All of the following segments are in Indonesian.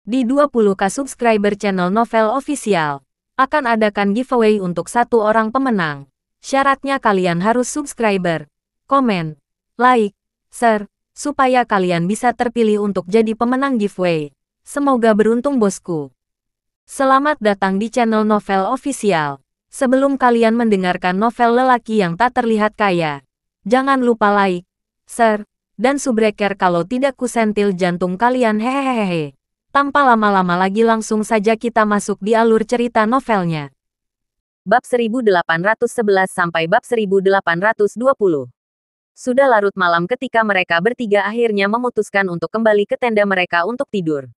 Di 20k subscriber channel Novel Official, akan adakan giveaway untuk satu orang pemenang. Syaratnya kalian harus subscriber, komen, like, share, supaya kalian bisa terpilih untuk jadi pemenang giveaway. Semoga beruntung bosku. Selamat datang di channel Novel Official. Sebelum kalian mendengarkan novel lelaki yang tak terlihat kaya, jangan lupa like, share, dan subbreaker kalau tidak kusentil jantung kalian hehehehe. Tanpa lama-lama lagi langsung saja kita masuk di alur cerita novelnya. Bab 1811 sampai bab 1820. Sudah larut malam ketika mereka bertiga akhirnya memutuskan untuk kembali ke tenda mereka untuk tidur.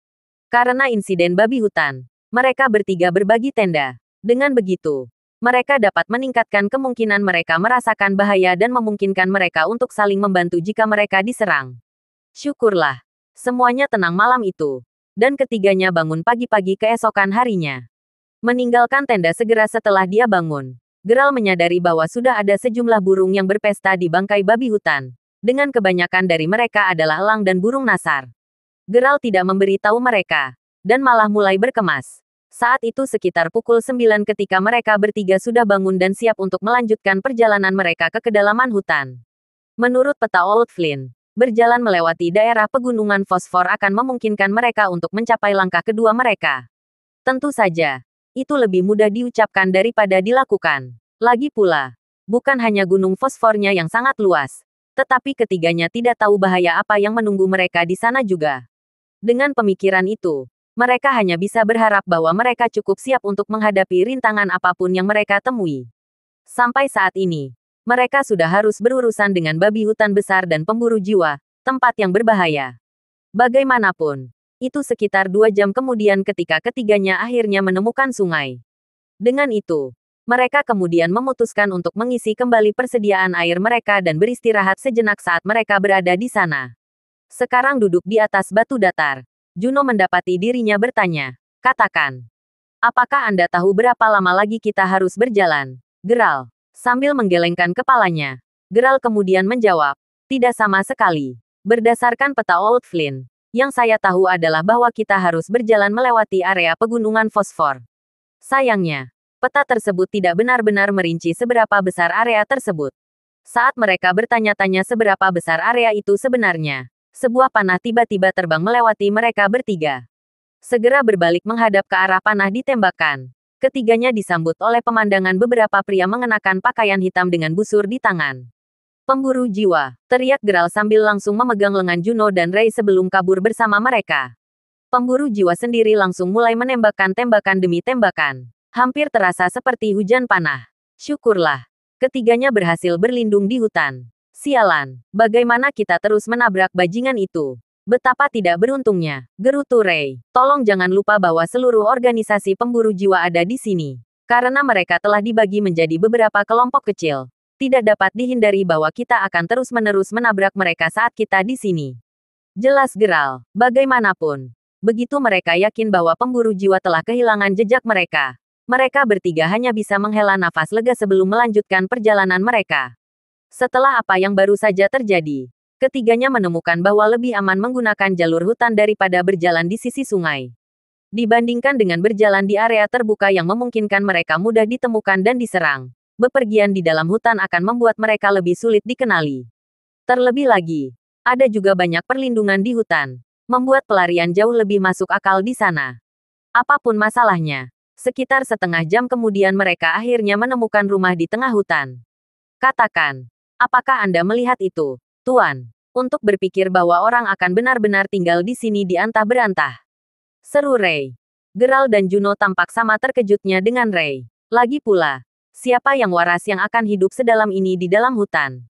Karena insiden babi hutan, mereka bertiga berbagi tenda. Dengan begitu, mereka dapat meningkatkan kemungkinan mereka merasakan bahaya dan memungkinkan mereka untuk saling membantu jika mereka diserang. Syukurlah, semuanya tenang malam itu. Dan ketiganya bangun pagi-pagi keesokan harinya. Meninggalkan tenda segera setelah dia bangun, Geralt menyadari bahwa sudah ada sejumlah burung yang berpesta di bangkai babi hutan. Dengan kebanyakan dari mereka adalah elang dan burung nasar. Geralt tidak memberi tahu mereka, dan malah mulai berkemas. Saat itu sekitar pukul 9 ketika mereka bertiga sudah bangun dan siap untuk melanjutkan perjalanan mereka ke kedalaman hutan. Menurut peta Old Flynn, berjalan melewati daerah pegunungan fosfor akan memungkinkan mereka untuk mencapai langkah kedua mereka. Tentu saja, itu lebih mudah diucapkan daripada dilakukan. Lagi pula, bukan hanya gunung fosfornya yang sangat luas, tetapi ketiganya tidak tahu bahaya apa yang menunggu mereka di sana juga. Dengan pemikiran itu, mereka hanya bisa berharap bahwa mereka cukup siap untuk menghadapi rintangan apapun yang mereka temui. Sampai saat ini, mereka sudah harus berurusan dengan babi hutan besar dan pemburu jiwa, tempat yang berbahaya. Bagaimanapun, itu sekitar 2 jam kemudian ketika ketiganya akhirnya menemukan sungai. Dengan itu, mereka kemudian memutuskan untuk mengisi kembali persediaan air mereka dan beristirahat sejenak saat mereka berada di sana. Sekarang duduk di atas batu datar, Juno mendapati dirinya bertanya, "Katakan, apakah Anda tahu berapa lama lagi kita harus berjalan, Geralt?" Sambil menggelengkan kepalanya, Geralt kemudian menjawab, "Tidak sama sekali. Berdasarkan peta Old Flynn, yang saya tahu adalah bahwa kita harus berjalan melewati area pegunungan fosfor." Sayangnya, peta tersebut tidak benar-benar merinci seberapa besar area tersebut. Saat mereka bertanya-tanya seberapa besar area itu sebenarnya, sebuah panah tiba-tiba terbang melewati mereka bertiga. Segera berbalik menghadap ke arah panah ditembakkan. Ketiganya disambut oleh pemandangan beberapa pria mengenakan pakaian hitam dengan busur di tangan. "Pemburu jiwa!" teriak Geralt sambil langsung memegang lengan Juno dan Ray sebelum kabur bersama mereka. Pemburu jiwa sendiri langsung mulai menembakkan tembakan demi tembakan. Hampir terasa seperti hujan panah. Syukurlah, ketiganya berhasil berlindung di hutan. "Sialan, bagaimana kita terus menabrak bajingan itu? Betapa tidak beruntungnya," gerutu Ray. "Tolong jangan lupa bahwa seluruh organisasi pemburu jiwa ada di sini. Karena mereka telah dibagi menjadi beberapa kelompok kecil. Tidak dapat dihindari bahwa kita akan terus-menerus menabrak mereka saat kita di sini." Jelas Geralt, bagaimanapun. Begitu mereka yakin bahwa pemburu jiwa telah kehilangan jejak mereka. Mereka bertiga hanya bisa menghela nafas lega sebelum melanjutkan perjalanan mereka. Setelah apa yang baru saja terjadi, ketiganya menemukan bahwa lebih aman menggunakan jalur hutan daripada berjalan di sisi sungai. Dibandingkan dengan berjalan di area terbuka yang memungkinkan mereka mudah ditemukan dan diserang, bepergian di dalam hutan akan membuat mereka lebih sulit dikenali. Terlebih lagi, ada juga banyak perlindungan di hutan, membuat pelarian jauh lebih masuk akal di sana. Apapun masalahnya, sekitar setengah jam kemudian mereka akhirnya menemukan rumah di tengah hutan. "Katakan, apakah Anda melihat itu, Tuan? Untuk berpikir bahwa orang akan benar-benar tinggal di sini di antah-berantah," seru Ray. Geralt dan Juno tampak sama terkejutnya dengan Ray. Lagi pula, siapa yang waras yang akan hidup sedalam ini di dalam hutan?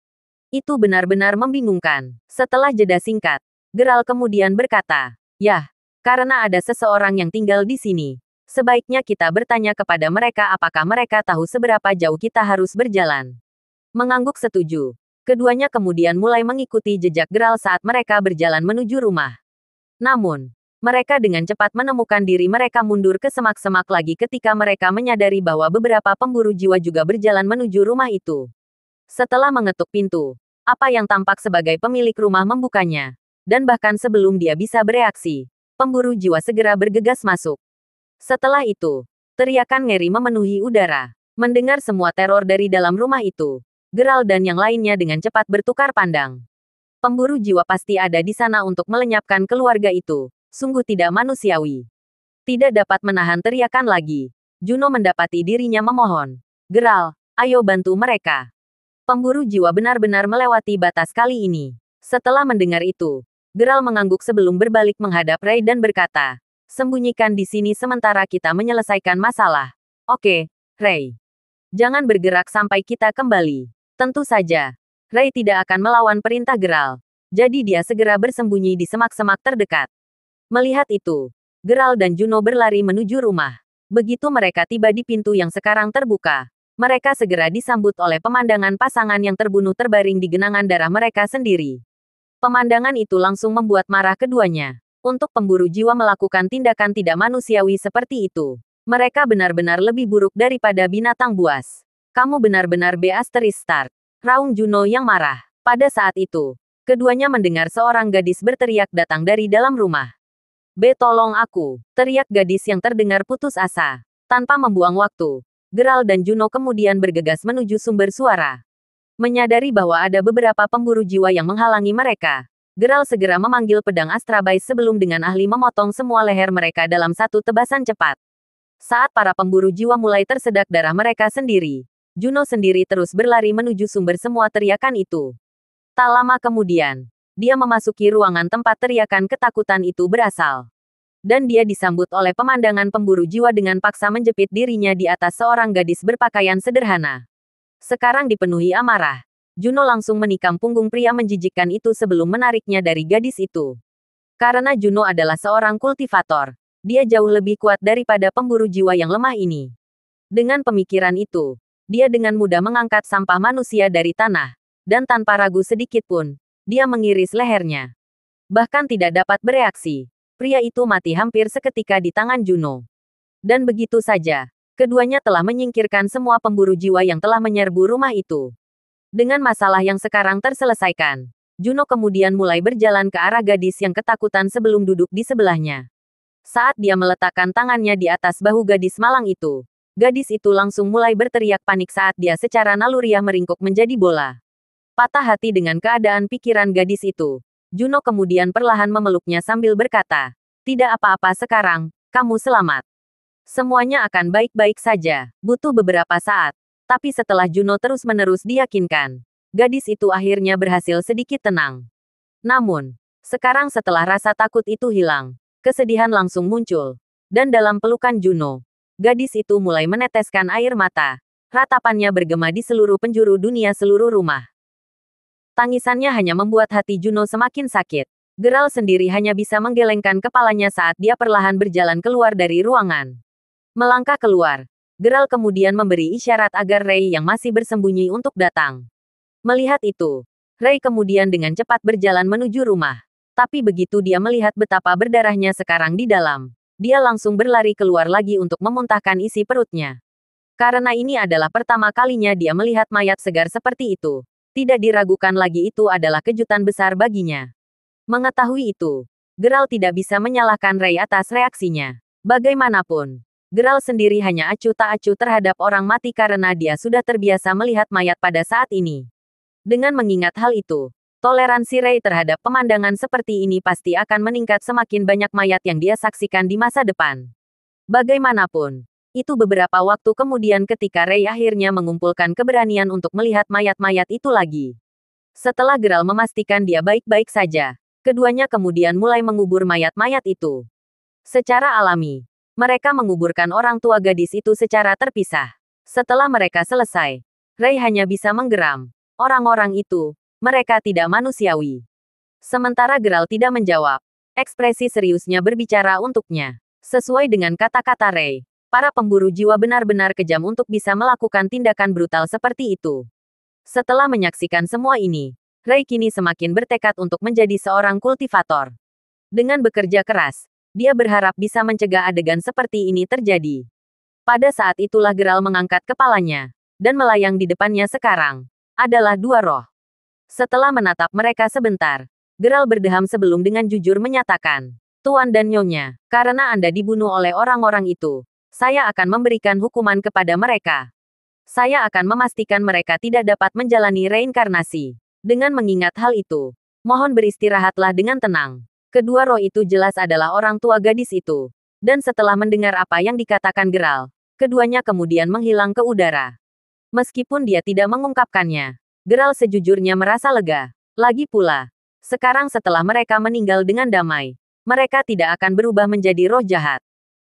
Itu benar-benar membingungkan. Setelah jeda singkat, Geralt kemudian berkata, "Yah, karena ada seseorang yang tinggal di sini. Sebaiknya kita bertanya kepada mereka apakah mereka tahu seberapa jauh kita harus berjalan." Mengangguk setuju. Keduanya kemudian mulai mengikuti jejak Geralt saat mereka berjalan menuju rumah. Namun, mereka dengan cepat menemukan diri mereka mundur ke semak-semak lagi ketika mereka menyadari bahwa beberapa pemburu jiwa juga berjalan menuju rumah itu. Setelah mengetuk pintu, apa yang tampak sebagai pemilik rumah membukanya. Dan bahkan sebelum dia bisa bereaksi, Pemburu jiwa segera bergegas masuk. Setelah itu, teriakan ngeri memenuhi udara. Mendengar semua teror dari dalam rumah itu, Geralt dan yang lainnya dengan cepat bertukar pandang. Pemburu jiwa pasti ada di sana untuk melenyapkan keluarga itu. Sungguh tidak manusiawi. Tidak dapat menahan teriakan lagi. Juno mendapati dirinya memohon. Geralt, ayo bantu mereka. Pemburu jiwa benar-benar melewati batas kali ini. Setelah mendengar itu, Geralt mengangguk sebelum berbalik menghadap Ray dan berkata, sembunyikan di sini sementara kita menyelesaikan masalah. Oke, Ray. Jangan bergerak sampai kita kembali. Tentu saja, Ray tidak akan melawan perintah Geralt. Jadi dia segera bersembunyi di semak-semak terdekat. Melihat itu, Geralt dan Juno berlari menuju rumah. Begitu mereka tiba di pintu yang sekarang terbuka, mereka segera disambut oleh pemandangan pasangan yang terbunuh terbaring di genangan darah mereka sendiri. Pemandangan itu langsung membuat marah keduanya. Untuk pemburu jiwa melakukan tindakan tidak manusiawi seperti itu, mereka benar-benar lebih buruk daripada binatang buas. Kamu benar-benar Start. Raung Juno yang marah. Pada saat itu, keduanya mendengar seorang gadis berteriak datang dari dalam rumah. Tolong aku, teriak gadis yang terdengar putus asa. Tanpa membuang waktu, Geralt dan Juno kemudian bergegas menuju sumber suara. Menyadari bahwa ada beberapa pemburu jiwa yang menghalangi mereka, Geralt segera memanggil pedang Astrabais sebelum dengan ahli memotong semua leher mereka dalam satu tebasan cepat. Saat para pemburu jiwa mulai tersedak darah mereka sendiri, Juno sendiri terus berlari menuju sumber semua teriakan itu. Tak lama kemudian, dia memasuki ruangan tempat teriakan ketakutan itu berasal. Dan dia disambut oleh pemandangan pemburu jiwa dengan paksa menjepit dirinya di atas seorang gadis berpakaian sederhana. Sekarang dipenuhi amarah, Juno langsung menikam punggung pria menjijikkan itu sebelum menariknya dari gadis itu. Karena Juno adalah seorang kultivator, dia jauh lebih kuat daripada pemburu jiwa yang lemah ini. Dengan pemikiran itu, dia dengan mudah mengangkat sampah manusia dari tanah, dan tanpa ragu sedikit pun, dia mengiris lehernya. Bahkan tidak dapat bereaksi, pria itu mati hampir seketika di tangan Juno. Dan begitu saja, keduanya telah menyingkirkan semua pemburu jiwa yang telah menyerbu rumah itu. Dengan masalah yang sekarang terselesaikan, Juno kemudian mulai berjalan ke arah gadis yang ketakutan sebelum duduk di sebelahnya. Saat dia meletakkan tangannya di atas bahu gadis malang itu, gadis itu langsung mulai berteriak panik saat dia secara naluriah meringkuk menjadi bola. Patah hati dengan keadaan pikiran gadis itu, Juno kemudian perlahan memeluknya sambil berkata, tidak apa-apa sekarang, kamu selamat. Semuanya akan baik-baik saja, butuh beberapa saat. Tapi setelah Juno terus-menerus diyakinkan, gadis itu akhirnya berhasil sedikit tenang. Namun, sekarang setelah rasa takut itu hilang, kesedihan langsung muncul. Dan dalam pelukan Juno, gadis itu mulai meneteskan air mata. Ratapannya bergema di seluruh penjuru dunia seluruh rumah. Tangisannya hanya membuat hati Juno semakin sakit. Geralt sendiri hanya bisa menggelengkan kepalanya saat dia perlahan berjalan keluar dari ruangan. Melangkah keluar, Geralt kemudian memberi isyarat agar Ray yang masih bersembunyi untuk datang. Melihat itu, Ray kemudian dengan cepat berjalan menuju rumah. Tapi begitu dia melihat betapa berdarahnya sekarang di dalam, dia langsung berlari keluar lagi untuk memuntahkan isi perutnya. Karena ini adalah pertama kalinya dia melihat mayat segar seperti itu. Tidak diragukan lagi itu adalah kejutan besar baginya. Mengetahui itu, Geralt tidak bisa menyalahkan Ray atas reaksinya. Bagaimanapun, Geralt sendiri hanya acuh tak acuh terhadap orang mati karena dia sudah terbiasa melihat mayat pada saat ini. Dengan mengingat hal itu, toleransi Ray terhadap pemandangan seperti ini pasti akan meningkat semakin banyak mayat yang dia saksikan di masa depan. Bagaimanapun, itu beberapa waktu kemudian ketika Ray akhirnya mengumpulkan keberanian untuk melihat mayat-mayat itu lagi. Setelah Geralt memastikan dia baik-baik saja, keduanya kemudian mulai mengubur mayat-mayat itu. Secara alami, mereka menguburkan orang tua gadis itu secara terpisah. Setelah mereka selesai, Ray hanya bisa menggeram. Orang-orang itu, mereka tidak manusiawi. Sementara Geralt tidak menjawab, ekspresi seriusnya berbicara untuknya. Sesuai dengan kata-kata Ray, para pemburu jiwa benar-benar kejam untuk bisa melakukan tindakan brutal seperti itu. Setelah menyaksikan semua ini, Ray kini semakin bertekad untuk menjadi seorang kultivator. Dengan bekerja keras, dia berharap bisa mencegah adegan seperti ini terjadi. Pada saat itulah Geralt mengangkat kepalanya, dan melayang di depannya sekarang adalah dua roh. Setelah menatap mereka sebentar, Geralt berdeham sebelum dengan jujur menyatakan, Tuan dan Nyonya, karena Anda dibunuh oleh orang-orang itu, saya akan memberikan hukuman kepada mereka. Saya akan memastikan mereka tidak dapat menjalani reinkarnasi. Dengan mengingat hal itu, mohon beristirahatlah dengan tenang. Kedua roh itu jelas adalah orang tua gadis itu. Dan setelah mendengar apa yang dikatakan Geralt, keduanya kemudian menghilang ke udara. Meskipun dia tidak mengungkapkannya, Geralt sejujurnya merasa lega. Lagi pula, sekarang setelah mereka meninggal dengan damai, mereka tidak akan berubah menjadi roh jahat.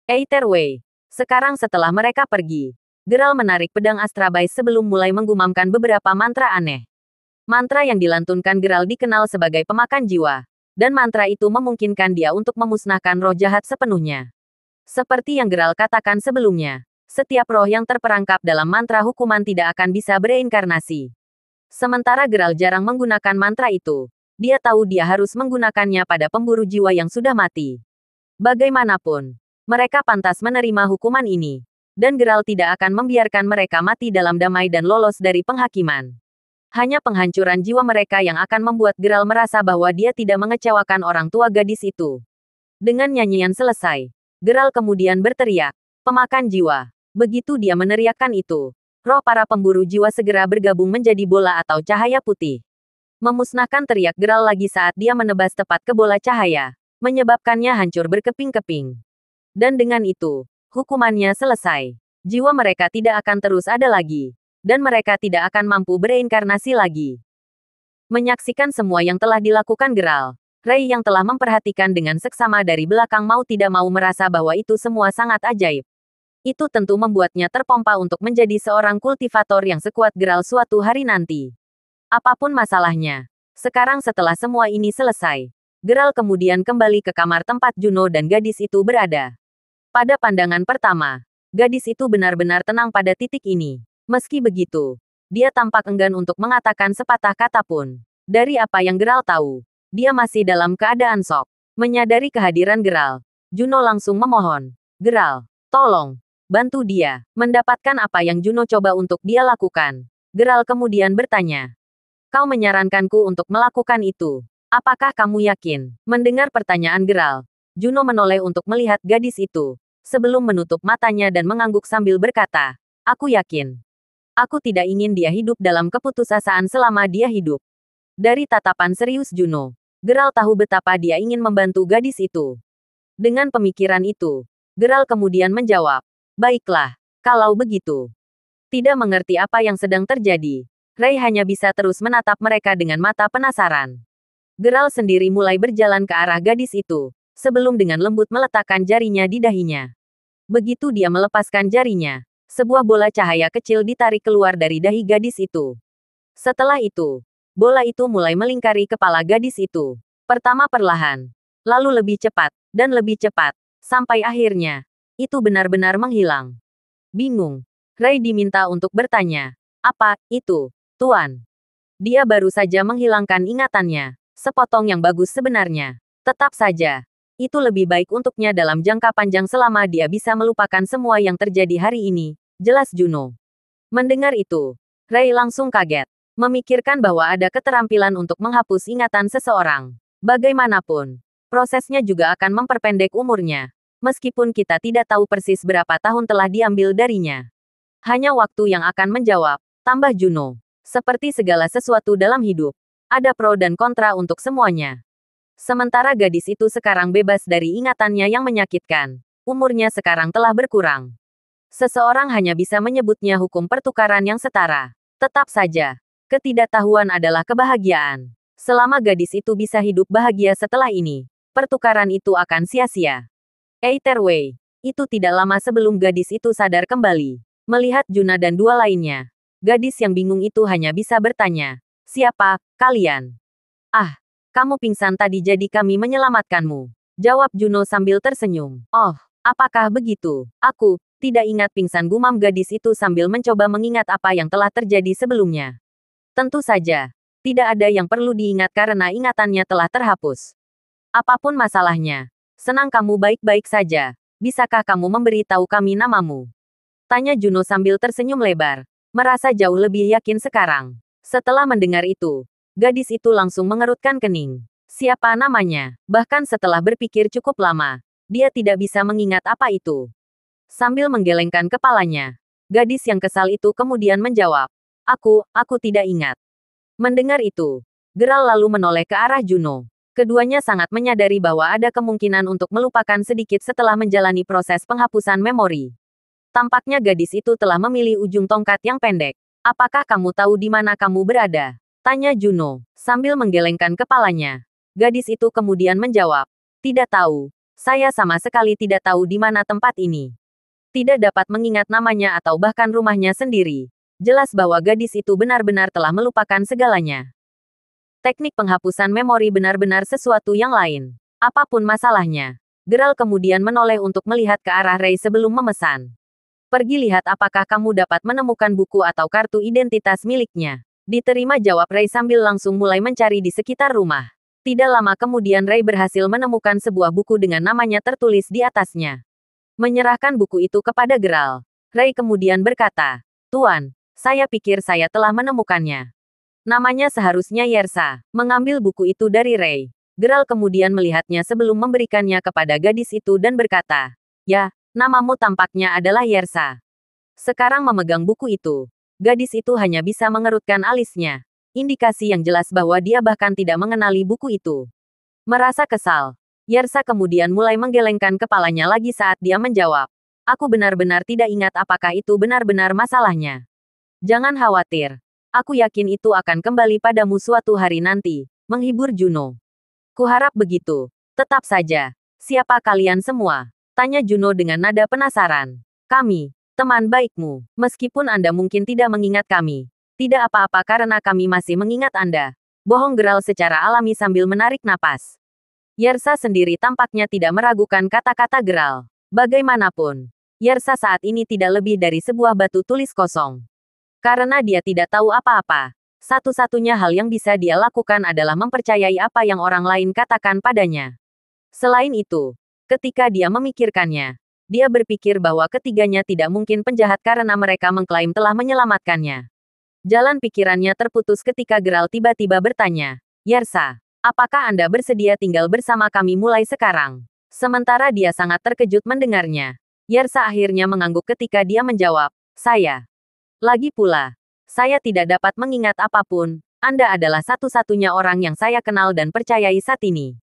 Either way, sekarang setelah mereka pergi, Geralt menarik pedang Astrabais sebelum mulai menggumamkan beberapa mantra aneh. Mantra yang dilantunkan Geralt dikenal sebagai pemakan jiwa, dan mantra itu memungkinkan dia untuk memusnahkan roh jahat sepenuhnya. Seperti yang Geralt katakan sebelumnya, setiap roh yang terperangkap dalam mantra hukuman tidak akan bisa bereinkarnasi. Sementara Geralt jarang menggunakan mantra itu, dia tahu dia harus menggunakannya pada pemburu jiwa yang sudah mati. Bagaimanapun, mereka pantas menerima hukuman ini, dan Geralt tidak akan membiarkan mereka mati dalam damai dan lolos dari penghakiman. Hanya penghancuran jiwa mereka yang akan membuat Geralt merasa bahwa dia tidak mengecewakan orang tua gadis itu. Dengan nyanyian selesai, Geralt kemudian berteriak, "Pemakan jiwa." Begitu dia meneriakkan itu, roh para pemburu jiwa segera bergabung menjadi bola atau cahaya putih. Memusnahkan teriak Geralt lagi saat dia menebas tepat ke bola cahaya, menyebabkannya hancur berkeping-keping. Dan dengan itu, hukumannya selesai. Jiwa mereka tidak akan terus ada lagi, dan mereka tidak akan mampu bereinkarnasi lagi. Menyaksikan semua yang telah dilakukan Geralt, Ray yang telah memperhatikan dengan seksama dari belakang mau tidak mau merasa bahwa itu semua sangat ajaib. Itu tentu membuatnya terpompa untuk menjadi seorang kultivator yang sekuat Geralt suatu hari nanti. Apapun masalahnya, sekarang setelah semua ini selesai, Geralt kemudian kembali ke kamar tempat Juno dan gadis itu berada. Pada pandangan pertama, gadis itu benar-benar tenang pada titik ini. Meski begitu, dia tampak enggan untuk mengatakan sepatah kata pun. Dari apa yang Geralt tahu, dia masih dalam keadaan shock. Menyadari kehadiran Geralt, Juno langsung memohon, "Geralt, tolong, bantu dia." Mendapatkan apa yang Juno coba untuk dia lakukan, Geralt kemudian bertanya, "Kau menyarankanku untuk melakukan itu. Apakah kamu yakin?" Mendengar pertanyaan Geralt, Juno menoleh untuk melihat gadis itu, sebelum menutup matanya dan mengangguk sambil berkata, "Aku yakin. Aku tidak ingin dia hidup dalam keputusasaan selama dia hidup." Dari tatapan serius Juno, Geralt tahu betapa dia ingin membantu gadis itu. Dengan pemikiran itu, Geralt kemudian menjawab, "Baiklah, kalau begitu." Tidak mengerti apa yang sedang terjadi, Ray hanya bisa terus menatap mereka dengan mata penasaran. Geralt sendiri mulai berjalan ke arah gadis itu, sebelum dengan lembut meletakkan jarinya di dahinya. Begitu dia melepaskan jarinya, sebuah bola cahaya kecil ditarik keluar dari dahi gadis itu. Setelah itu, bola itu mulai melingkari kepala gadis itu. Pertama perlahan, lalu lebih cepat, dan lebih cepat, sampai akhirnya, itu benar-benar menghilang. Bingung, Ray diminta untuk bertanya, "Apa itu, Tuan?" Dia baru saja menghilangkan ingatannya. Sepotong yang bagus sebenarnya. Tetap saja, itu lebih baik untuknya dalam jangka panjang selama dia bisa melupakan semua yang terjadi hari ini, jelas Juno. Mendengar itu, Ray langsung kaget. Memikirkan bahwa ada keterampilan untuk menghapus ingatan seseorang. Bagaimanapun, prosesnya juga akan memperpendek umurnya. Meskipun kita tidak tahu persis berapa tahun telah diambil darinya. Hanya waktu yang akan menjawab, tambah Juno. Seperti segala sesuatu dalam hidup, ada pro dan kontra untuk semuanya. Sementara gadis itu sekarang bebas dari ingatannya yang menyakitkan. Umurnya sekarang telah berkurang. Seseorang hanya bisa menyebutnya hukum pertukaran yang setara. Tetap saja, ketidaktahuan adalah kebahagiaan. Selama gadis itu bisa hidup bahagia setelah ini, pertukaran itu akan sia-sia. Either way, itu tidak lama sebelum gadis itu sadar kembali. Melihat Juna dan dua lainnya, gadis yang bingung itu hanya bisa bertanya, "Siapa kalian?" "Ah, kamu pingsan tadi jadi kami menyelamatkanmu," jawab Juno sambil tersenyum. "Oh, apakah begitu? Aku tidak ingat," pingsan gumam gadis itu sambil mencoba mengingat apa yang telah terjadi sebelumnya. Tentu saja, tidak ada yang perlu diingat karena ingatannya telah terhapus. "Apapun masalahnya, senang kamu baik-baik saja. Bisakah kamu memberitahu kami namamu?" Tanya Juno sambil tersenyum lebar, merasa jauh lebih yakin sekarang. Setelah mendengar itu, gadis itu langsung mengerutkan kening. Siapa namanya? Bahkan setelah berpikir cukup lama, dia tidak bisa mengingat apa itu. Sambil menggelengkan kepalanya, gadis yang kesal itu kemudian menjawab, aku tidak ingat. Mendengar itu, Geralt lalu menoleh ke arah Juno. Keduanya sangat menyadari bahwa ada kemungkinan untuk melupakan sedikit setelah menjalani proses penghapusan memori. Tampaknya gadis itu telah memilih ujung tongkat yang pendek. Apakah kamu tahu di mana kamu berada? Tanya Juno, sambil menggelengkan kepalanya. Gadis itu kemudian menjawab, tidak tahu. Saya sama sekali tidak tahu di mana tempat ini. Tidak dapat mengingat namanya atau bahkan rumahnya sendiri. Jelas bahwa gadis itu benar-benar telah melupakan segalanya. Teknik penghapusan memori benar-benar sesuatu yang lain. Apapun masalahnya, Geralt kemudian menoleh untuk melihat ke arah Ray sebelum memesan. Pergi lihat apakah kamu dapat menemukan buku atau kartu identitas miliknya. Diterima jawab Ray sambil langsung mulai mencari di sekitar rumah. Tidak lama kemudian Ray berhasil menemukan sebuah buku dengan namanya tertulis di atasnya. Menyerahkan buku itu kepada Geralt, Ray kemudian berkata, Tuan, saya pikir saya telah menemukannya. Namanya seharusnya Yersa. Mengambil buku itu dari Ray, Geralt kemudian melihatnya sebelum memberikannya kepada gadis itu dan berkata, ya, namamu tampaknya adalah Yersa. Sekarang memegang buku itu, gadis itu hanya bisa mengerutkan alisnya. Indikasi yang jelas bahwa dia bahkan tidak mengenali buku itu. Merasa kesal, Yersa kemudian mulai menggelengkan kepalanya lagi saat dia menjawab. Aku benar-benar tidak ingat apakah itu benar-benar masalahnya. Jangan khawatir. Aku yakin itu akan kembali padamu suatu hari nanti, menghibur Juno. Kuharap begitu. Tetap saja. Siapa kalian semua? Tanya Juno dengan nada penasaran. Kami, teman baikmu. Meskipun Anda mungkin tidak mengingat kami. Tidak apa-apa karena kami masih mengingat Anda. Bohong Geralt secara alami sambil menarik napas. Yersa sendiri tampaknya tidak meragukan kata-kata Geralt. Bagaimanapun, Yersa saat ini tidak lebih dari sebuah batu tulis kosong. Karena dia tidak tahu apa-apa. Satu-satunya hal yang bisa dia lakukan adalah mempercayai apa yang orang lain katakan padanya. Selain itu, ketika dia memikirkannya, dia berpikir bahwa ketiganya tidak mungkin penjahat karena mereka mengklaim telah menyelamatkannya. Jalan pikirannya terputus ketika Geralt tiba-tiba bertanya, Yersa, apakah Anda bersedia tinggal bersama kami mulai sekarang? Sementara dia sangat terkejut mendengarnya. Yersa akhirnya mengangguk ketika dia menjawab, saya. Lagi pula, saya tidak dapat mengingat apapun, Anda adalah satu-satunya orang yang saya kenal dan percayai saat ini.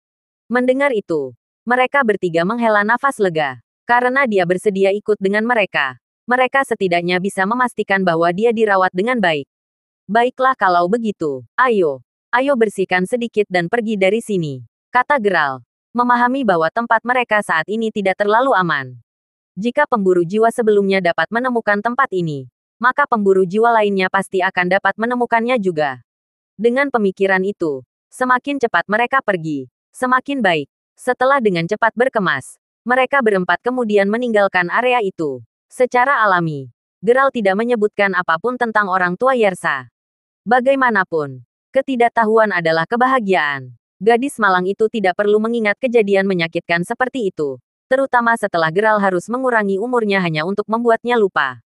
Mendengar itu, mereka bertiga menghela nafas lega. Karena dia bersedia ikut dengan mereka, mereka setidaknya bisa memastikan bahwa dia dirawat dengan baik. Baiklah kalau begitu, ayo bersihkan sedikit dan pergi dari sini, kata Geralt, memahami bahwa tempat mereka saat ini tidak terlalu aman. Jika pemburu jiwa sebelumnya dapat menemukan tempat ini, maka pemburu jiwa lainnya pasti akan dapat menemukannya juga. Dengan pemikiran itu, semakin cepat mereka pergi, semakin baik. Setelah dengan cepat berkemas, mereka berempat kemudian meninggalkan area itu. Secara alami, Geralt tidak menyebutkan apapun tentang orang tua Yersa. Bagaimanapun, ketidaktahuan adalah kebahagiaan. Gadis malang itu tidak perlu mengingat kejadian menyakitkan seperti itu, terutama setelah Geralt harus mengurangi umurnya hanya untuk membuatnya lupa.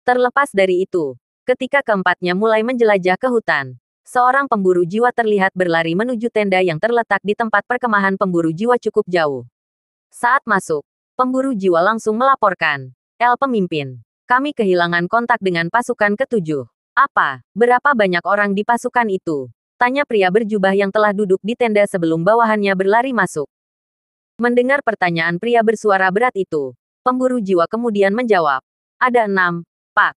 Terlepas dari itu, ketika keempatnya mulai menjelajah ke hutan, seorang pemburu jiwa terlihat berlari menuju tenda yang terletak di tempat perkemahan pemburu jiwa cukup jauh. Saat masuk, pemburu jiwa langsung melaporkan, Pemimpin, kami kehilangan kontak dengan pasukan ketujuh. Apa? Berapa banyak orang di pasukan itu? Tanya pria berjubah yang telah duduk di tenda sebelum bawahannya berlari masuk. Mendengar pertanyaan pria bersuara berat itu, pemburu jiwa kemudian menjawab, ada 6, Pak.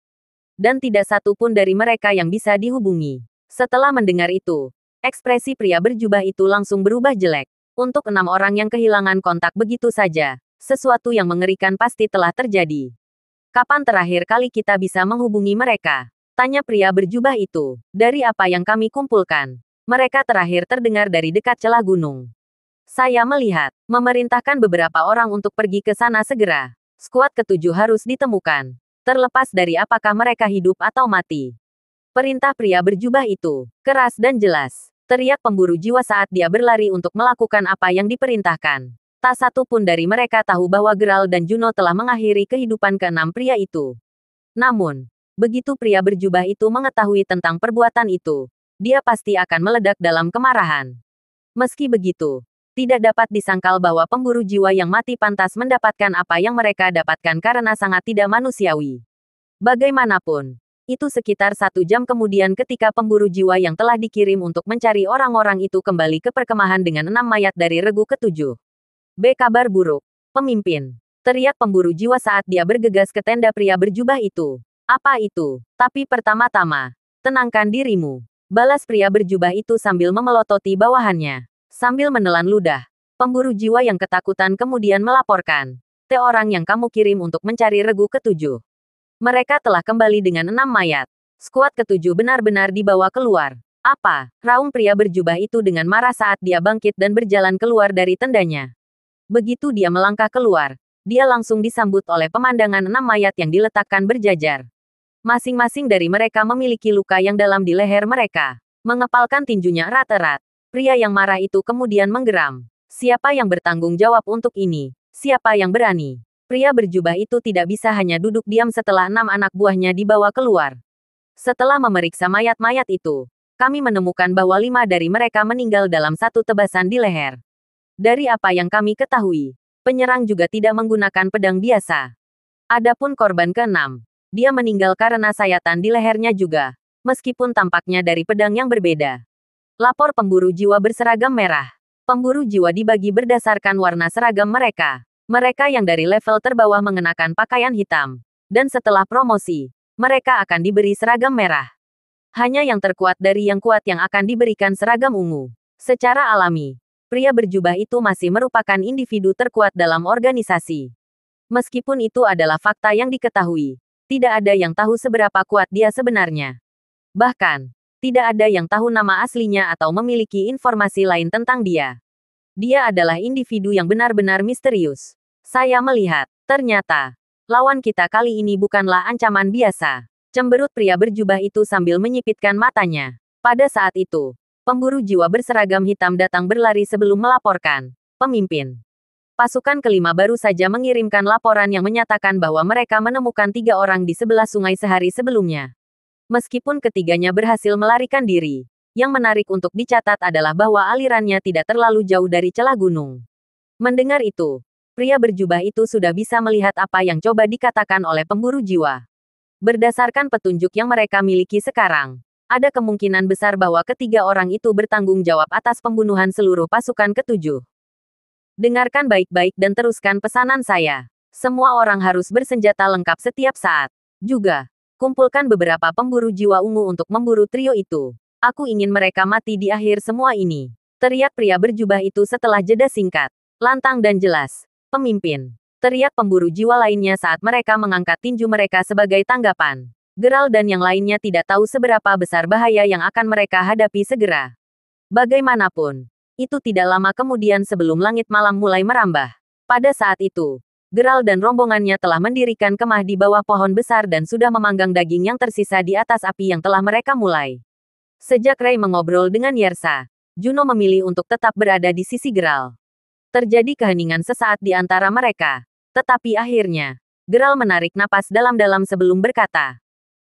Dan tidak satu pun dari mereka yang bisa dihubungi. Setelah mendengar itu, ekspresi pria berjubah itu langsung berubah jelek. Untuk 6 orang yang kehilangan kontak begitu saja, sesuatu yang mengerikan pasti telah terjadi. Kapan terakhir kali kita bisa menghubungi mereka? Tanya pria berjubah itu. Dari apa yang kami kumpulkan, mereka terakhir terdengar dari dekat celah gunung. Saya melihat, memerintahkan beberapa orang untuk pergi ke sana segera. Skuad ketujuh harus ditemukan. Terlepas dari apakah mereka hidup atau mati. Perintah pria berjubah itu, keras dan jelas. Teriak pemburu jiwa saat dia berlari untuk melakukan apa yang diperintahkan. Tak satu pun dari mereka tahu bahwa Geralt dan Juno telah mengakhiri kehidupan keenam pria itu. Namun, begitu pria berjubah itu mengetahui tentang perbuatan itu, dia pasti akan meledak dalam kemarahan. Meski begitu, tidak dapat disangkal bahwa pemburu jiwa yang mati pantas mendapatkan apa yang mereka dapatkan karena sangat tidak manusiawi. Bagaimanapun, itu sekitar 1 jam kemudian ketika pemburu jiwa yang telah dikirim untuk mencari orang-orang itu kembali ke perkemahan dengan 6 mayat dari regu ke-7. B. Kabar buruk. Pemimpin. Teriak pemburu jiwa saat dia bergegas ke tenda pria berjubah itu. Apa itu? Tapi pertama-tama, tenangkan dirimu. Balas pria berjubah itu sambil memelototi bawahannya. Sambil menelan ludah, pemburu jiwa yang ketakutan kemudian melaporkan. Orang yang kamu kirim untuk mencari regu ke-7. Mereka telah kembali dengan 6 mayat. Skuad ke-7 benar-benar dibawa keluar. Apa? Raung pria berjubah itu dengan marah saat dia bangkit dan berjalan keluar dari tendanya. Begitu dia melangkah keluar, dia langsung disambut oleh pemandangan 6 mayat yang diletakkan berjajar. Masing-masing dari mereka memiliki luka yang dalam di leher mereka. Mengepalkan tinjunya erat-erat, pria yang marah itu kemudian menggeram. Siapa yang bertanggung jawab untuk ini? Siapa yang berani? Pria berjubah itu tidak bisa hanya duduk diam setelah 6 anak buahnya dibawa keluar. Setelah memeriksa mayat-mayat itu, kami menemukan bahwa 5 dari mereka meninggal dalam satu tebasan di leher. Dari apa yang kami ketahui, penyerang juga tidak menggunakan pedang biasa. Adapun korban ke-6, dia meninggal karena sayatan di lehernya juga, meskipun tampaknya dari pedang yang berbeda. Lapor pemburu jiwa berseragam merah. Pemburu jiwa dibagi berdasarkan warna seragam mereka. Mereka yang dari level terbawah mengenakan pakaian hitam. Dan setelah promosi, mereka akan diberi seragam merah. Hanya yang terkuat dari yang kuat yang akan diberikan seragam ungu. Secara alami, pria berjubah itu masih merupakan individu terkuat dalam organisasi. Meskipun itu adalah fakta yang diketahui, tidak ada yang tahu seberapa kuat dia sebenarnya. Bahkan, tidak ada yang tahu nama aslinya atau memiliki informasi lain tentang dia. Dia adalah individu yang benar-benar misterius. Saya melihat, ternyata, lawan kita kali ini bukanlah ancaman biasa. Cemberut pria berjubah itu sambil menyipitkan matanya. Pada saat itu, pemburu jiwa berseragam hitam datang berlari sebelum melaporkan. Pemimpin. Pasukan kelima baru saja mengirimkan laporan yang menyatakan bahwa mereka menemukan 3 orang di sebelah sungai sehari sebelumnya. Meskipun ketiganya berhasil melarikan diri, yang menarik untuk dicatat adalah bahwa alirannya tidak terlalu jauh dari celah gunung. Mendengar itu, pria berjubah itu sudah bisa melihat apa yang coba dikatakan oleh pemburu jiwa. Berdasarkan petunjuk yang mereka miliki sekarang, ada kemungkinan besar bahwa ketiga orang itu bertanggung jawab atas pembunuhan seluruh pasukan ke-7. Dengarkan baik-baik dan teruskan pesanan saya. Semua orang harus bersenjata lengkap setiap saat. Juga, kumpulkan beberapa pemburu jiwa ungu untuk memburu trio itu. Aku ingin mereka mati di akhir semua ini. Teriak pria berjubah itu setelah jeda singkat. Lantang dan jelas. Pemimpin. Teriak pemburu jiwa lainnya saat mereka mengangkat tinju mereka sebagai tanggapan. Geralt dan yang lainnya tidak tahu seberapa besar bahaya yang akan mereka hadapi segera. Bagaimanapun, itu tidak lama kemudian sebelum langit malam mulai merambah. Pada saat itu, Geralt dan rombongannya telah mendirikan kemah di bawah pohon besar dan sudah memanggang daging yang tersisa di atas api yang telah mereka mulai. Sejak Ray mengobrol dengan Yersa, Juno memilih untuk tetap berada di sisi Geralt. Terjadi keheningan sesaat di antara mereka. Tetapi akhirnya, Geralt menarik napas dalam-dalam sebelum berkata,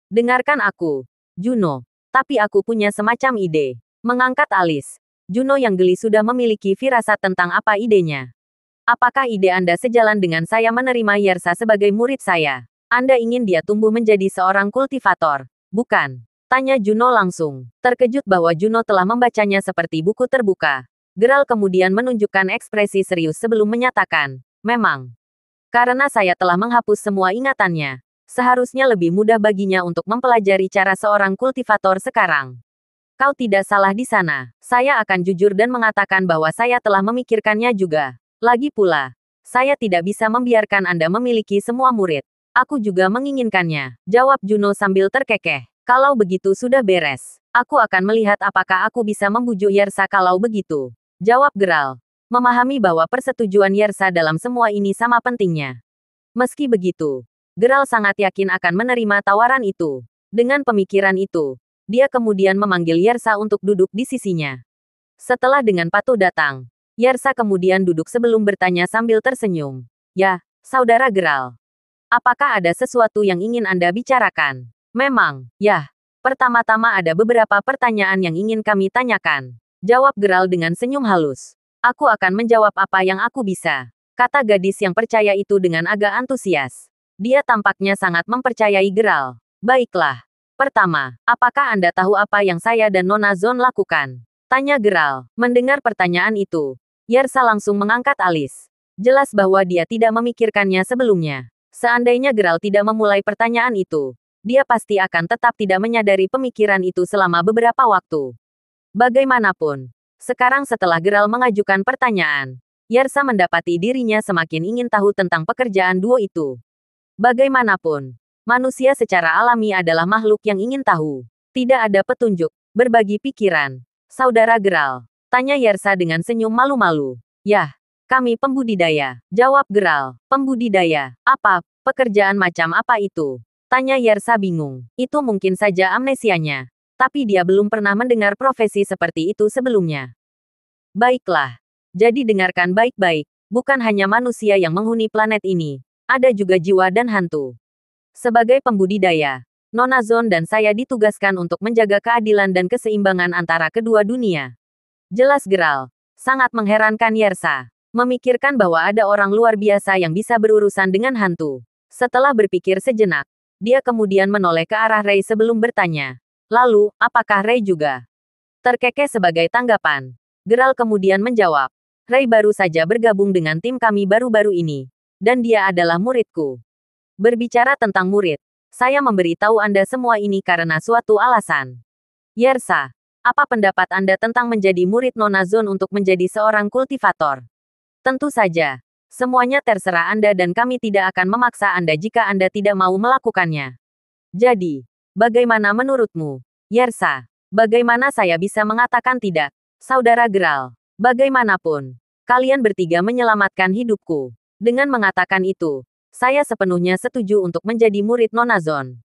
"Dengarkan aku, Juno. Tapi aku punya semacam ide." Mengangkat alis, Juno yang geli sudah memiliki firasat tentang apa idenya. Apakah ide Anda sejalan dengan saya menerima Yersa sebagai murid saya? Anda ingin dia tumbuh menjadi seorang kultivator, bukan? Tanya Juno langsung. Terkejut bahwa Juno telah membacanya seperti buku terbuka. Geralt kemudian menunjukkan ekspresi serius sebelum menyatakan, "Memang. Karena saya telah menghapus semua ingatannya, seharusnya lebih mudah baginya untuk mempelajari cara seorang kultivator sekarang." Kau tidak salah di sana. Saya akan jujur dan mengatakan bahwa saya telah memikirkannya juga. Lagi pula, saya tidak bisa membiarkan Anda memiliki semua murid. Aku juga menginginkannya, jawab Juno sambil terkekeh. Kalau begitu sudah beres. Aku akan melihat apakah aku bisa membujuk Yersa kalau begitu, jawab Geralt. Memahami bahwa persetujuan Yersa dalam semua ini sama pentingnya. Meski begitu, Geralt sangat yakin akan menerima tawaran itu. Dengan pemikiran itu, dia kemudian memanggil Yersa untuk duduk di sisinya. Setelah dengan patuh datang, Yersa kemudian duduk sebelum bertanya sambil tersenyum. "Ya, Saudara Geralt. Apakah ada sesuatu yang ingin Anda bicarakan?" "Memang, ya. Pertama-tama ada beberapa pertanyaan yang ingin kami tanyakan." Jawab Geralt dengan senyum halus. Aku akan menjawab apa yang aku bisa. Kata gadis yang percaya itu dengan agak antusias. Dia tampaknya sangat mempercayai Geralt. Baiklah. Pertama, apakah Anda tahu apa yang saya dan Nona Zon lakukan? Tanya Geralt. Mendengar pertanyaan itu, Yersa langsung mengangkat alis. Jelas bahwa dia tidak memikirkannya sebelumnya. Seandainya Geralt tidak memulai pertanyaan itu, dia pasti akan tetap tidak menyadari pemikiran itu selama beberapa waktu. Bagaimanapun, sekarang setelah Geralt mengajukan pertanyaan, Yersa mendapati dirinya semakin ingin tahu tentang pekerjaan duo itu. Bagaimanapun, manusia secara alami adalah makhluk yang ingin tahu. Tidak ada petunjuk, berbagi pikiran. Saudara Geralt, tanya Yersa dengan senyum malu-malu. Yah, kami pembudidaya. Jawab Geralt. Pembudidaya? Apa? Pekerjaan macam apa itu? Tanya Yersa bingung. Itu mungkin saja amnesianya. Tapi dia belum pernah mendengar profesi seperti itu sebelumnya. Baiklah. Jadi dengarkan baik-baik. Bukan hanya manusia yang menghuni planet ini. Ada juga jiwa dan hantu. Sebagai pembudidaya, Nona Zon dan saya ditugaskan untuk menjaga keadilan dan keseimbangan antara kedua dunia. Jelas Geralt. Sangat mengherankan Yersa. Memikirkan bahwa ada orang luar biasa yang bisa berurusan dengan hantu. Setelah berpikir sejenak, dia kemudian menoleh ke arah Ray sebelum bertanya. Lalu, apakah Ray juga? Terkekeh sebagai tanggapan. Geralt kemudian menjawab. Ray baru saja bergabung dengan tim kami baru-baru ini. Dan dia adalah muridku. Berbicara tentang murid, saya memberi tahu Anda semua ini karena suatu alasan. Yersa, apa pendapat Anda tentang menjadi murid Nona Zon untuk menjadi seorang kultivator? Tentu saja. Semuanya terserah Anda dan kami tidak akan memaksa Anda jika Anda tidak mau melakukannya. Jadi, bagaimana menurutmu, Yersa? Bagaimana saya bisa mengatakan tidak? Saudara Geralt, bagaimanapun, kalian bertiga menyelamatkan hidupku. Dengan mengatakan itu, saya sepenuhnya setuju untuk menjadi murid Nona Zon.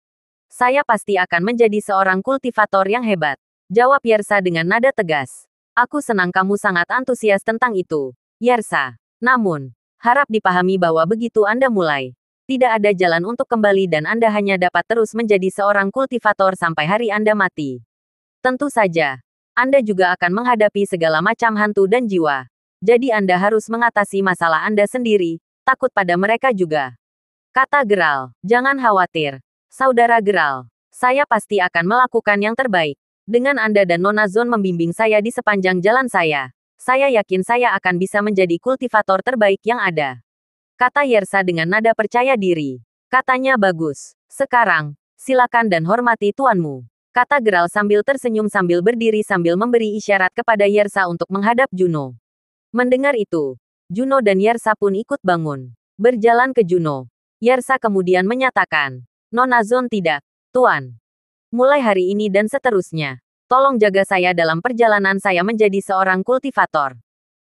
Saya pasti akan menjadi seorang kultivator yang hebat. Jawab Yersa dengan nada tegas. Aku senang kamu sangat antusias tentang itu, Yersa. Namun, harap dipahami bahwa begitu Anda mulai, tidak ada jalan untuk kembali dan Anda hanya dapat terus menjadi seorang kultivator sampai hari Anda mati. Tentu saja, Anda juga akan menghadapi segala macam hantu dan jiwa. Jadi Anda harus mengatasi masalah Anda sendiri, takut pada mereka juga. Kata Geralt, jangan khawatir. Saudara Geralt, saya pasti akan melakukan yang terbaik. Dengan Anda dan Nona Zon membimbing saya di sepanjang jalan saya yakin saya akan bisa menjadi kultivator terbaik yang ada. Kata Yersa dengan nada percaya diri. Katanya bagus. Sekarang, silakan dan hormati tuanmu. Kata Geralt sambil tersenyum sambil berdiri sambil memberi isyarat kepada Yersa untuk menghadap Juno. Mendengar itu, Juno dan Yersa pun ikut bangun. Berjalan ke Juno. Yersa kemudian menyatakan, Nona Zon tidak, Tuan. Mulai hari ini dan seterusnya, tolong jaga saya dalam perjalanan saya menjadi seorang kultivator.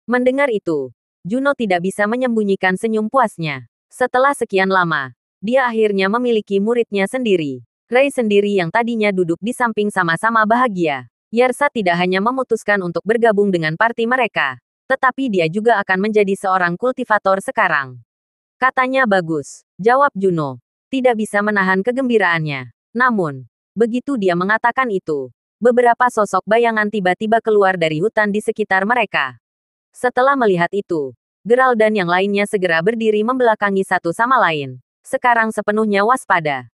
Mendengar itu, Juno tidak bisa menyembunyikan senyum puasnya. Setelah sekian lama, dia akhirnya memiliki muridnya sendiri. Ray sendiri yang tadinya duduk di samping sama-sama bahagia. Yersa tidak hanya memutuskan untuk bergabung dengan parti mereka, tetapi dia juga akan menjadi seorang kultivator sekarang. Katanya bagus, jawab Juno. Tidak bisa menahan kegembiraannya. Namun, begitu dia mengatakan itu, beberapa sosok bayangan tiba-tiba keluar dari hutan di sekitar mereka. Setelah melihat itu, Geralt dan yang lainnya segera berdiri membelakangi satu sama lain. Sekarang sepenuhnya waspada.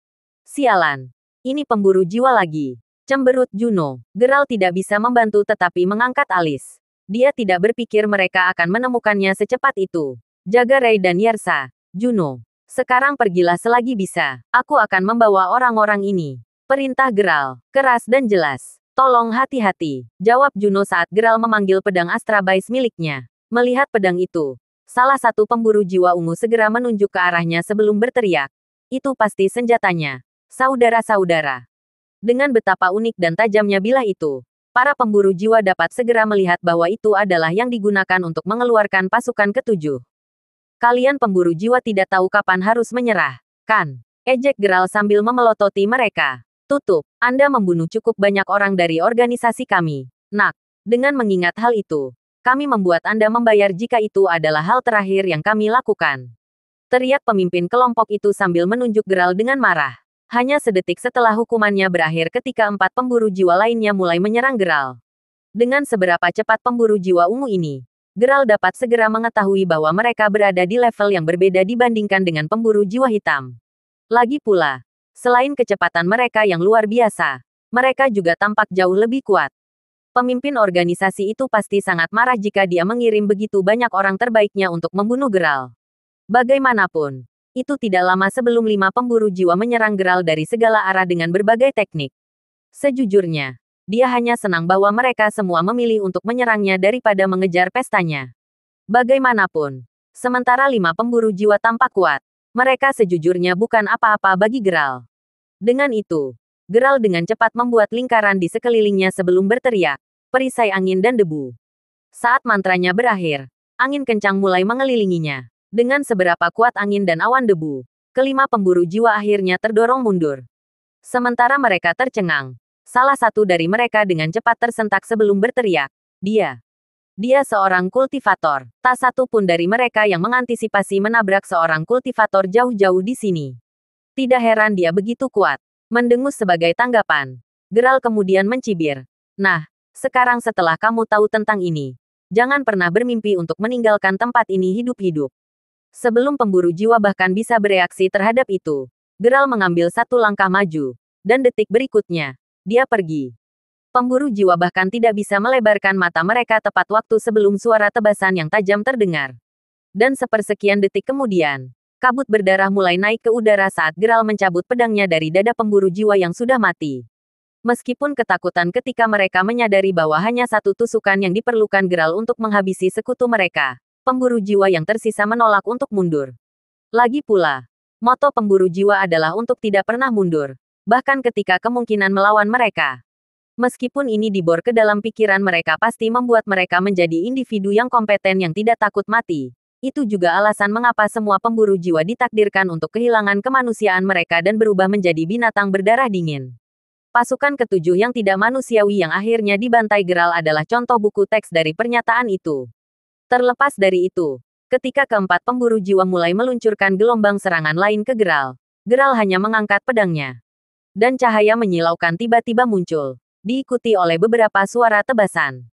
Sialan. Ini pemburu jiwa lagi. Cemberut Juno. Geralt tidak bisa membantu tetapi mengangkat alis. Dia tidak berpikir mereka akan menemukannya secepat itu. Jaga Ray dan Yersa. Juno. Sekarang pergilah selagi bisa. Aku akan membawa orang-orang ini. Perintah Geralt. Keras dan jelas. Tolong hati-hati, jawab Juno saat Geralt memanggil pedang Astrabais miliknya. Melihat pedang itu, salah satu pemburu jiwa ungu segera menunjuk ke arahnya sebelum berteriak. Itu pasti senjatanya. Saudara-saudara. Dengan betapa unik dan tajamnya bilah itu, para pemburu jiwa dapat segera melihat bahwa itu adalah yang digunakan untuk mengeluarkan pasukan ketujuh. Kalian pemburu jiwa tidak tahu kapan harus menyerah, kan? Ejek Geralt sambil memelototi mereka. Tutup, Anda membunuh cukup banyak orang dari organisasi kami. Nak, dengan mengingat hal itu, kami membuat Anda membayar jika itu adalah hal terakhir yang kami lakukan. Teriak pemimpin kelompok itu sambil menunjuk Geralt dengan marah. Hanya sedetik setelah hukumannya berakhir ketika 4 pemburu jiwa lainnya mulai menyerang Geralt. Dengan seberapa cepat pemburu jiwa ungu ini, Geralt dapat segera mengetahui bahwa mereka berada di level yang berbeda dibandingkan dengan pemburu jiwa hitam. Lagi pula, selain kecepatan mereka yang luar biasa, mereka juga tampak jauh lebih kuat. Pemimpin organisasi itu pasti sangat marah jika dia mengirim begitu banyak orang terbaiknya untuk membunuh Geralt. Bagaimanapun, itu tidak lama sebelum 5 pemburu jiwa menyerang Geralt dari segala arah dengan berbagai teknik. Sejujurnya, dia hanya senang bahwa mereka semua memilih untuk menyerangnya daripada mengejar pestanya. Bagaimanapun, sementara 5 pemburu jiwa tampak kuat, mereka sejujurnya bukan apa-apa bagi Geralt. Dengan itu, Geralt dengan cepat membuat lingkaran di sekelilingnya sebelum berteriak, perisai angin dan debu. Saat mantranya berakhir, angin kencang mulai mengelilinginya. Dengan seberapa kuat angin dan awan debu, kelima pemburu jiwa akhirnya terdorong mundur. Sementara mereka tercengang, salah satu dari mereka dengan cepat tersentak sebelum berteriak, Dia seorang kultivator. Tak satu pun dari mereka yang mengantisipasi menabrak seorang kultivator jauh-jauh di sini. Tidak heran dia begitu kuat. Mendengus sebagai tanggapan, Geralt kemudian mencibir. Nah, sekarang setelah kamu tahu tentang ini, jangan pernah bermimpi untuk meninggalkan tempat ini hidup-hidup. Sebelum pemburu jiwa bahkan bisa bereaksi terhadap itu, Geralt mengambil satu langkah maju, dan detik berikutnya, dia pergi. Pemburu jiwa bahkan tidak bisa melebarkan mata mereka tepat waktu sebelum suara tebasan yang tajam terdengar. Dan sepersekian detik kemudian, kabut berdarah mulai naik ke udara saat Geralt mencabut pedangnya dari dada pemburu jiwa yang sudah mati. Meskipun ketakutan ketika mereka menyadari bahwa hanya satu tusukan yang diperlukan Geralt untuk menghabisi sekutu mereka, pemburu jiwa yang tersisa menolak untuk mundur. Lagi pula, moto pemburu jiwa adalah untuk tidak pernah mundur, bahkan ketika kemungkinan melawan mereka. Meskipun ini dibor ke dalam pikiran mereka pasti membuat mereka menjadi individu yang kompeten yang tidak takut mati. Itu juga alasan mengapa semua pemburu jiwa ditakdirkan untuk kehilangan kemanusiaan mereka dan berubah menjadi binatang berdarah dingin. Pasukan ketujuh yang tidak manusiawi yang akhirnya dibantai Geralt adalah contoh buku teks dari pernyataan itu. Terlepas dari itu, ketika keempat pemburu jiwa mulai meluncurkan gelombang serangan lain ke Geralt, Geralt hanya mengangkat pedangnya. Dan cahaya menyilaukan tiba-tiba muncul, diikuti oleh beberapa suara tebasan.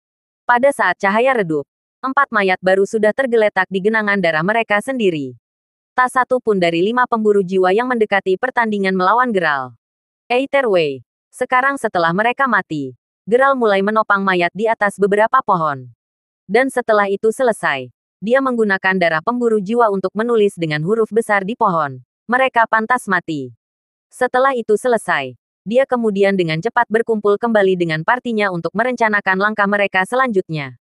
Pada saat cahaya redup, 4 mayat baru sudah tergeletak di genangan darah mereka sendiri. Tak satu pun dari 5 pemburu jiwa yang mendekati pertandingan melawan Geralt. Either sekarang setelah mereka mati, Geralt mulai menopang mayat di atas beberapa pohon. Dan setelah itu selesai, dia menggunakan darah pemburu jiwa untuk menulis dengan huruf besar di pohon. Mereka pantas mati. Setelah itu selesai, dia kemudian dengan cepat berkumpul kembali dengan partinya untuk merencanakan langkah mereka selanjutnya.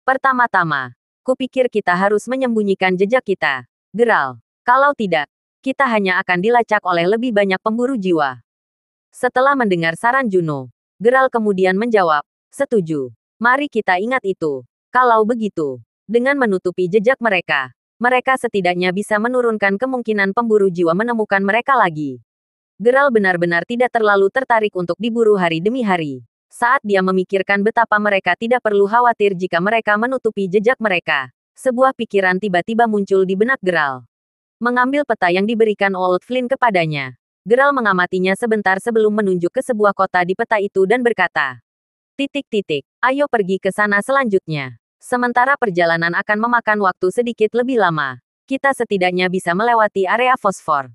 Pertama-tama, kupikir kita harus menyembunyikan jejak kita, Geralt. Kalau tidak, kita hanya akan dilacak oleh lebih banyak pemburu jiwa. Setelah mendengar saran Juno, Geralt kemudian menjawab, setuju. Mari kita ingat itu. Kalau begitu, dengan menutupi jejak mereka, mereka setidaknya bisa menurunkan kemungkinan pemburu jiwa menemukan mereka lagi. Geralt benar-benar tidak terlalu tertarik untuk diburu hari demi hari. Saat dia memikirkan betapa mereka tidak perlu khawatir jika mereka menutupi jejak mereka, sebuah pikiran tiba-tiba muncul di benak Geralt. Mengambil peta yang diberikan Old Flynn kepadanya, Geralt mengamatinya sebentar sebelum menunjuk ke sebuah kota di peta itu dan berkata, ayo pergi ke sana selanjutnya. Sementara perjalanan akan memakan waktu sedikit lebih lama, kita setidaknya bisa melewati area fosfor.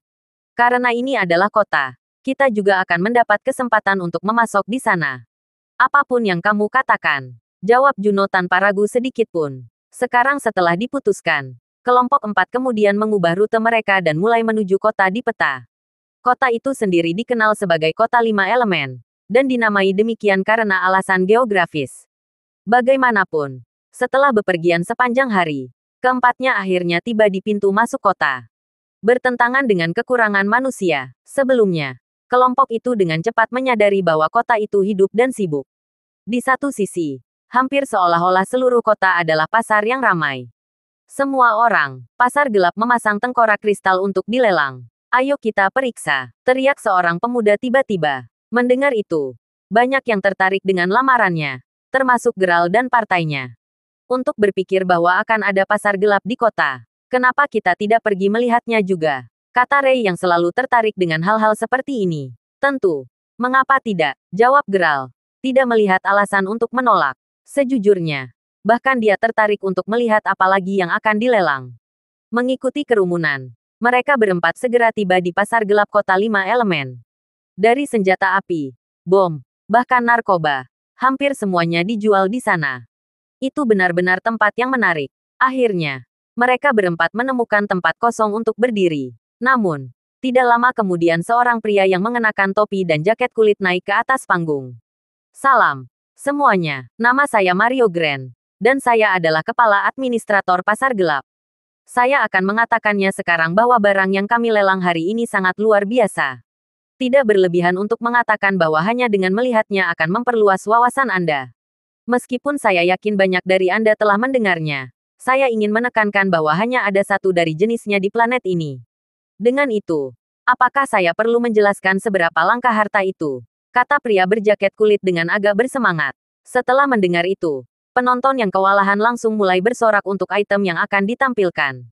Karena ini adalah kota, kita juga akan mendapat kesempatan untuk memasok di sana. Apapun yang kamu katakan, jawab Juno tanpa ragu sedikit pun. Sekarang setelah diputuskan, kelompok 4 kemudian mengubah rute mereka dan mulai menuju kota di peta. Kota itu sendiri dikenal sebagai kota 5 elemen, dan dinamai demikian karena alasan geografis. Bagaimanapun, setelah bepergian sepanjang hari, keempatnya akhirnya tiba di pintu masuk kota. Bertentangan dengan kekurangan manusia, sebelumnya, kelompok itu dengan cepat menyadari bahwa kota itu hidup dan sibuk. Di satu sisi, hampir seolah-olah seluruh kota adalah pasar yang ramai. Semua orang, pasar gelap memasang tengkorak kristal untuk dilelang. Ayo kita periksa, teriak seorang pemuda tiba-tiba. Mendengar itu, banyak yang tertarik dengan lamarannya, termasuk Geralt dan partainya. Untuk berpikir bahwa akan ada pasar gelap di kota, kenapa kita tidak pergi melihatnya juga? Kata Ray yang selalu tertarik dengan hal-hal seperti ini. Tentu, mengapa tidak? Jawab Geralt, tidak melihat alasan untuk menolak. Sejujurnya, bahkan dia tertarik untuk melihat apa lagi yang akan dilelang. Mengikuti kerumunan, mereka berempat segera tiba di pasar gelap kota 5 elemen. Dari senjata api, bom, bahkan narkoba, hampir semuanya dijual di sana. Itu benar-benar tempat yang menarik. Akhirnya, mereka berempat menemukan tempat kosong untuk berdiri. Namun, tidak lama kemudian seorang pria yang mengenakan topi dan jaket kulit naik ke atas panggung. Salam, semuanya. Nama saya Mario Grand, dan saya adalah kepala administrator pasar gelap. Saya akan mengatakannya sekarang bahwa barang yang kami lelang hari ini sangat luar biasa. Tidak berlebihan untuk mengatakan bahwa hanya dengan melihatnya akan memperluas wawasan Anda. Meskipun saya yakin banyak dari Anda telah mendengarnya, saya ingin menekankan bahwa hanya ada satu dari jenisnya di planet ini. Dengan itu, apakah saya perlu menjelaskan seberapa langka harta itu? Kata pria berjaket kulit dengan agak bersemangat. Setelah mendengar itu, penonton yang kewalahan langsung mulai bersorak untuk item yang akan ditampilkan.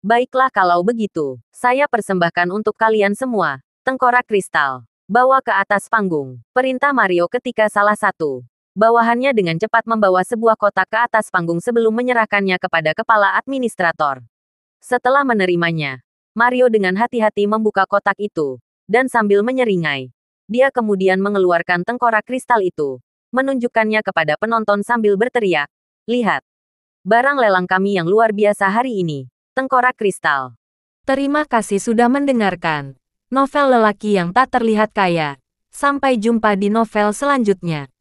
Baiklah kalau begitu, saya persembahkan untuk kalian semua. Tengkorak kristal. Bawa ke atas panggung. Perintah Mario ketika salah satu bawahannya dengan cepat membawa sebuah kotak ke atas panggung sebelum menyerahkannya kepada kepala administrator. Setelah menerimanya, Mario dengan hati-hati membuka kotak itu, dan sambil menyeringai, dia kemudian mengeluarkan tengkorak kristal itu, menunjukkannya kepada penonton sambil berteriak, "Lihat, barang lelang kami yang luar biasa hari ini, tengkorak kristal." Terima kasih sudah mendengarkan novel lelaki yang tak terlihat kaya. Sampai jumpa di novel selanjutnya.